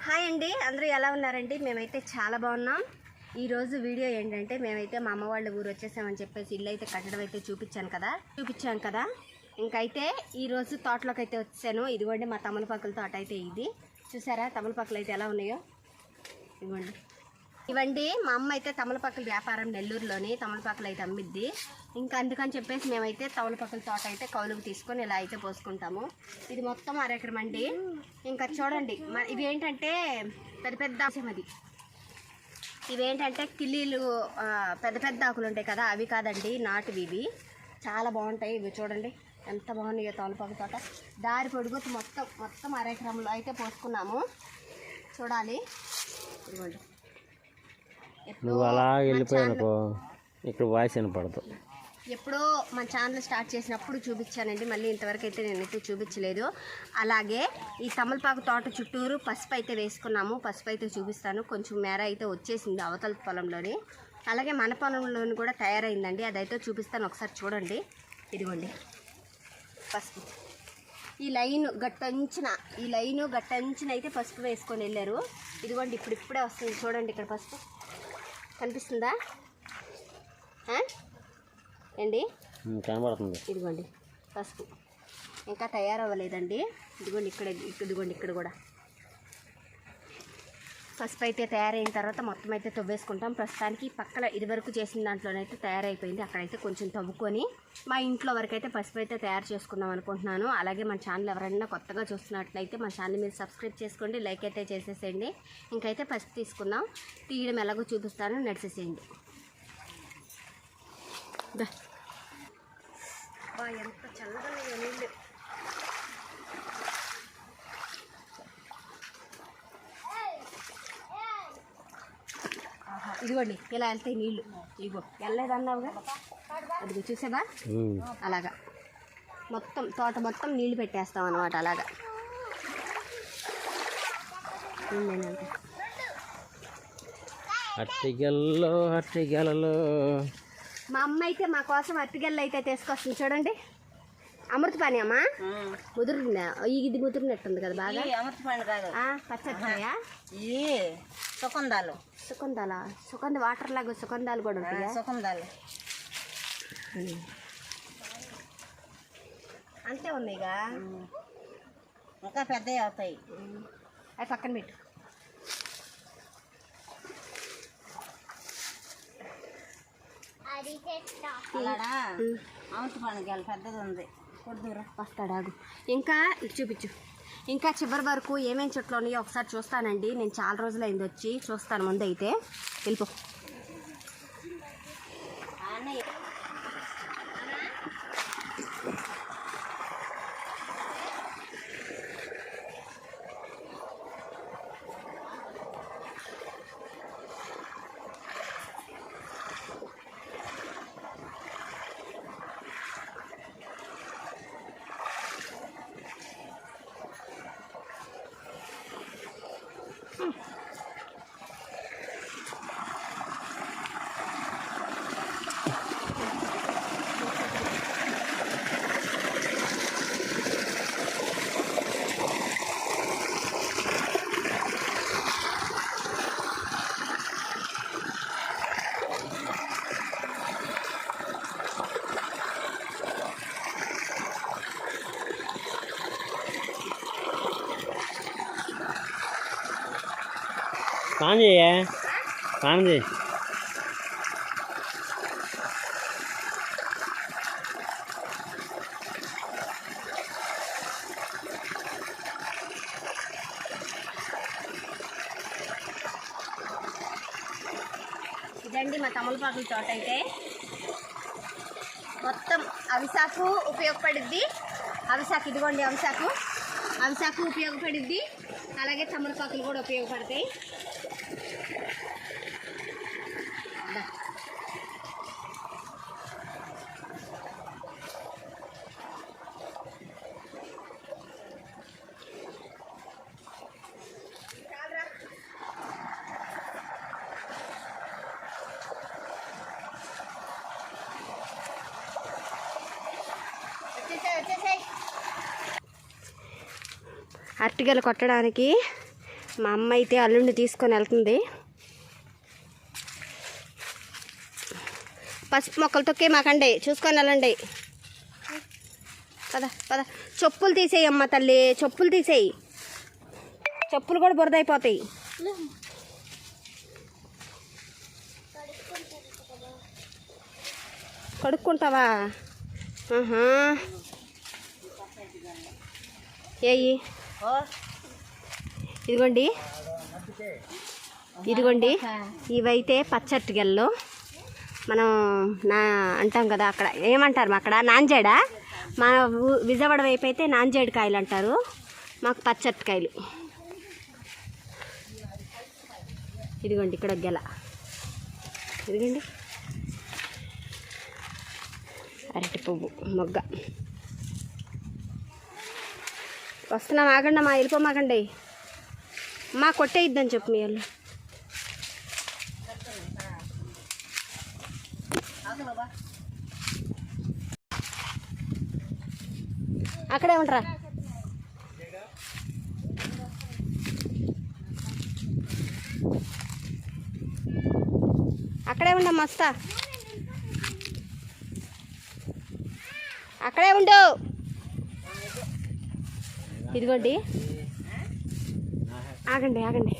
Hi అండి, అందరూ ఎలా ఉన్నారండి? మేమైతే చాలా బాగున్నాం. ఈరోజు వీడియో ఏంటంటే మేమైతే మా అమ్మ వాళ్ళ ఊరు వచ్చేసామని చెప్పేసి ఇల్లు అయితే కట్టడం అయితే చూపించాం కదా. ఇంకైతే ఈరోజు తోటలోకి అయితే వచ్చాను. ఇదిగోండి మా తమలపాకుల తోట అయితే ఇది. చూసారా తమలపాకులు అయితే ఎలా ఉన్నాయో? ఇవ్వండి మా అమ్మ అయితే తమలపాకుల వ్యాపారం నెల్లూరులోని తమలపాకులు అయితే అమ్మిద్ది. ఇంకా అందుకని చెప్పేసి మేమైతే తమలపాకుల తోట అయితే కౌలుకు తీసుకొని ఇలా అయితే పోసుకుంటాము. ఇది మొత్తం అరెకరం అండి. ఇంకా చూడండి ఇవి ఏంటంటే పెద్ద పెద్ద అది ఇవేంటంటే కిల్లీలు పెద్ద పెద్ద ఆకులు ఉంటాయి కదా, అవి కాదండి, నాటువి. ఇవి చాలా బాగుంటాయి. ఇవి చూడండి ఎంత బాగున్నాయో తమలపాకు తోట. దారి పొడుగు మొత్తం అరెకరంలో అయితే పోసుకున్నాము. చూడాలి. ఇదిగోండి నువ్వు అలా వెళ్ళిపోయానుకో ఇక్కడ వాయిస్ వినపడదు. ఎప్పుడో మన ఛానల్ స్టార్ట్ చేసినప్పుడు చూపించానండి, మళ్ళీ ఇంతవరకు అయితే నేనైతే చూపించలేదు. అలాగే ఈ తమలపాకు తోట చుట్టూరు పసుపు అయితే వేసుకున్నాము. పసుపు అయితే చూపిస్తాను. కొంచెం మేర అయితే వచ్చేసింది అవతల పొలంలోని, అలాగే మన పొలంలోని కూడా తయారైందండి. అదైతే చూపిస్తాను, ఒకసారి చూడండి. ఇదిగోండి పసుపు. ఈ లైను గట్టంచిన అయితే పసుపు వేసుకొని వెళ్ళారు. ఇదిగోండి ఇప్పుడే వస్తుంది చూడండి. ఇక్కడ పసుపు కనిపిస్తుందా అండి? కనబడుతుంది. ఇదిగోండి పసుపు ఇంకా తయారవ్వలేదండి. ఇదిగోండి ఇక్కడ కూడా పసుపు అయితే తయారైన తర్వాత మొత్తం అయితే తవ్వేసుకుంటాం. ప్రస్తుతానికి పక్కన ఇదివరకు చేసిన దాంట్లోనైతే తయారైపోయింది. అక్కడైతే కొంచెం తవ్వుకొని మా ఇంట్లో వరకు అయితే పసుపు అయితే తయారు చేసుకుందాం అనుకుంటున్నాను. అలాగే మన ఛానల్ ఎవరైనా కొత్తగా చూస్తున్నట్లయితే మన ఛానల్ మీరు సబ్స్క్రైబ్ చేసుకోండి, లైక్ అయితే చేసేసేయండి. ఇంకైతే పసుపు తీసుకుందాం. తీయడం ఎలాగో చూపిస్తాను, నడిచేసేయండి. ఎంత చల్లగా నీళ్ళు. ఇదిగోండి ఇలా వెళ్తాయి నీళ్ళు. ఇగో వెళ్ళలేదన్నావుగా, అదిగో చూసావా? అలాగా తోట మొత్తం నీళ్లు పెట్టేస్తాం అన్నమాట. అలాగా అట్టిగెలలో మా అమ్మ అయితే మా కోసం అట్టిగెళ్ళు అయితే తీసుకొస్తుంది. చూడండి అమృతపాణి అమ్మా. ఇది ముదిరినట్టుంది కదా బాగా. అమృతపాణి కాదు, పచ్చడియా? సుగంధ వాటర్ లాగా సుగంధాలు కూడా ఉంటాయి. సుగంధాలు అంతే ఉన్నాయిగా, ఇంకా పెద్దవి అవుతాయి. అవి పక్కన పెట్టు. అమృతపాణి గెల పెద్దది ఉంది, కొద్దిగా వస్తాడాగు. ఇంకా ఇటు చూపించు. ఇంకా చివరి వరకు ఏమేమి చెట్లు ఉన్నాయో ఒకసారి చూస్తానండి. నేను చాలా రోజులు అయింది వచ్చి, చూస్తాను. ముందు అయితే వెళ్ళిపో. కాంజీ ఇదండి మా తమలపాకుల తోట. అయితే మొత్తం అవిసాకు ఉపయోగపడిద్ది. ఇదిగోండి అవిసాకు ఉపయోగపడిద్ది. అలాగే తమలపాకులు కూడా ఉపయోగపడతాయి. అరటిగెలు కొట్టడానికి మా అమ్మ అయితే అల్లుండి తీసుకొని వెళ్తుంది. పసుపు మొక్కలు తొక్కే మాకండి, చూసుకొని వెళ్ళండి. పద పద. చెప్పులు తీసేయి అమ్మ తల్లి, చెప్పులు తీసేయి. చెప్పులు కూడా బురదైపోతాయి. కడుక్కుంటావా? ఏయి ఇదిగోండి, ఇదిగోండి. ఇవైతే పచ్చటి గెల్లో మనం అంటాం కదా, అక్కడ ఏమంటారు మా అక్కడ నాంజేడా, మా విజయవాడ వైపు అయితే నాంజేడు కాయలు అంటారు, మాకు పచ్చటి కాయలు. ఇదిగోండి ఇక్కడ గెల, ఇదిగోండి అరటి పువ్వు మొగ్గ. వస్తున్నాం, ఆగండి అమ్మా, వెళ్ళిపోమాగండి. మా కొట్టేయిద్దని చెప్పు మీ వాళ్ళు. అక్కడే ఉండరా. అక్కడే ఉండమ్మా, వస్తా. అక్కడే ఉండు. ఇదిగోండి, ఆగండి ఆగండి.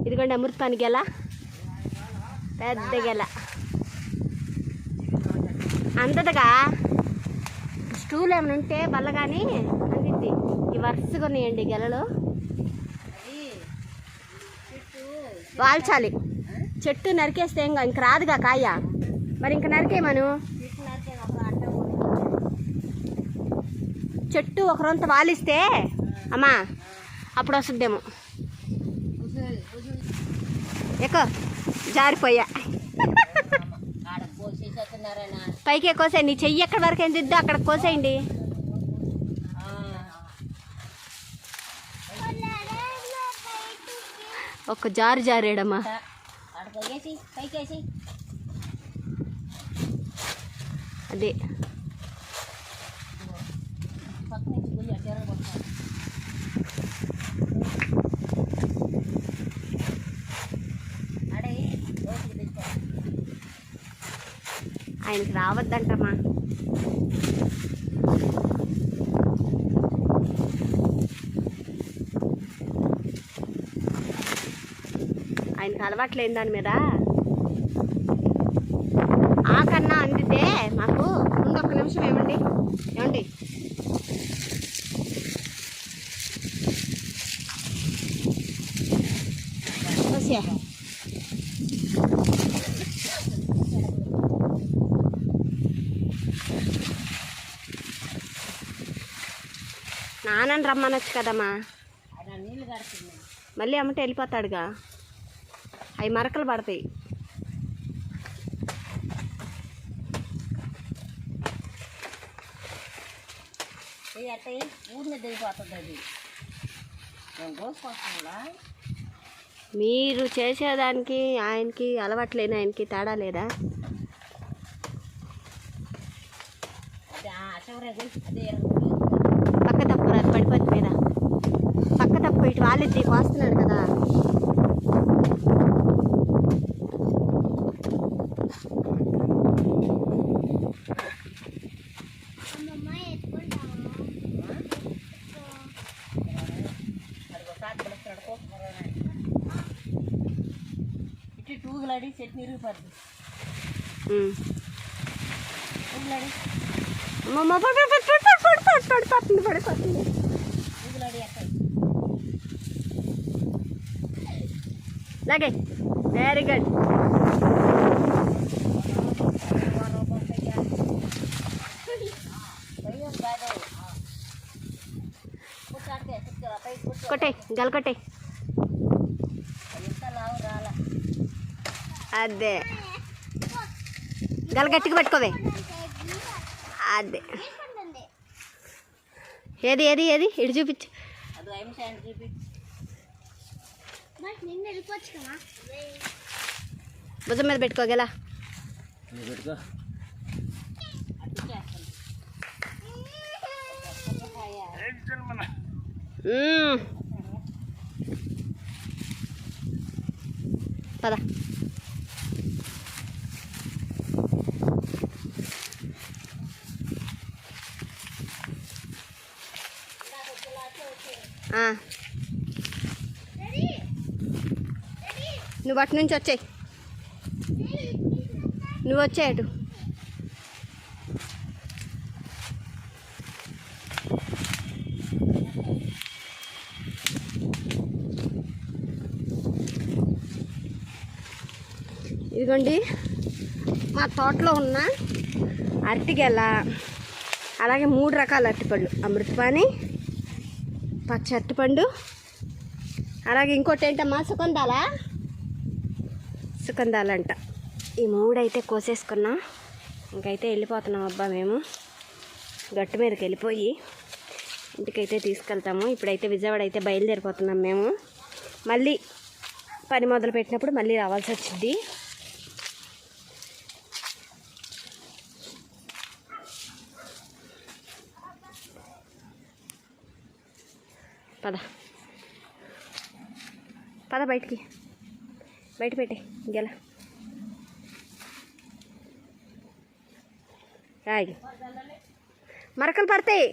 ఇదిగోండి అమృతాని గెల, పెద్ద గెల. అందదుగా స్టూల్ ఏమైనా ఉంటే బల్ల కానీ అందిద్ది. ఈ వరుసగా ఉన్నాయండి గెలలు. వాల్చాలి, చెట్టు నరికేస్తే ఇంక రాదుగా కాయ, మరి ఇంక నరికేమను. చెట్టు ఒక రొంత వాలిస్తే అమ్మా అప్పుడు వస్తుందేమో. ఎక్కువ జారిపోయా, పైకి కోసేయండి. నీ చెయ్యి ఎక్కడి వరకు ఏం దిద్దు అక్కడ కోసేయండి. ఒక్క జారేడమ్మా. అదే ఆయనకి రావద్దంటమ్మా. ఆయనకి అలవాట్లేదు దాని మీద. ఆకన్నా అందితే మాకు ఇంకొక నిమిషం ఏమండి, ఏమండి నాన్నని రమ్మనొచ్చు కదమ్మా. మళ్ళీ అమ్మటే వెళ్ళిపోతాడుగా, అవి మరకలు పడతాయి. మీరు చేసేదానికి ఆయనకి అలవాట్లేని ఆయనకి తేడా లేదా? పక్క తప్పు రాదు, పడిపోద్ది మీద. పక్క తప్పు ఇటు వాళ్ళిద్ది కోస్తున్నాడు కదా. టూగులాడి చట్నీ ఇరిగిపోద్ది. పడిపోతుంది. లాగే, వెరీ గుడ్. కొట్టే గల కొట్టే. అదే గల గట్టిగా పట్టుకోవే. అదే ఏది ఏది ఏది ఇటు చూపించు. భుజం మీద పెట్టుకోగల. పద. నువ్వు అటు నుంచి వచ్చాయి, నువ్వు వచ్చాయి అటు. ఇదిగోండి మా తోటలో ఉన్న అరటిగెల, అలాగే 3 రకాల అరటిపళ్ళు, అమృతపాణి, పచ్చ అరటిపండు, అలాగే ఇంకోటి ఏంటమ్మా సుకందాలంట. ఈ 3 అయితే కోసేసుకున్నాం. ఇంకైతే వెళ్ళిపోతున్నాం అబ్బా. మేము గట్టు మీదకి వెళ్ళిపోయి ఇంటికైతే తీసుకెళ్తాము. ఇప్పుడైతే విజయవాడ అయితే బయలుదేరిపోతున్నాం మేము. మళ్ళీ పని మొదలు పెట్టినప్పుడు మళ్ళీ రావాల్సి వచ్చింది. పద పద బయట పెట్టే గెల రాయి, మరకలు పడతాయి.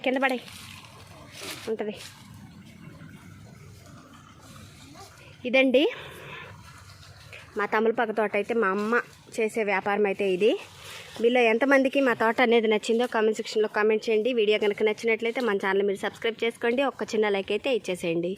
కింద పడే ఉంటుంది. ఇదండి మా తమలపాకు తోట అయితే మా అమ్మ చేసే వ్యాపారం అయితే ఇది. వీళ్ళు ఎంతమందికి మా తోట అనేది నచ్చిందో కామెంట్ సెక్షన్లో కామెంట్ చేయండి. వీడియో కనుక నచ్చినట్లయితే మన ఛానల్ మీరు సబ్స్క్రైబ్ చేసుకోండి. ఒక్క చిన్న లైక్ అయితే ఇచ్చేసేయండి.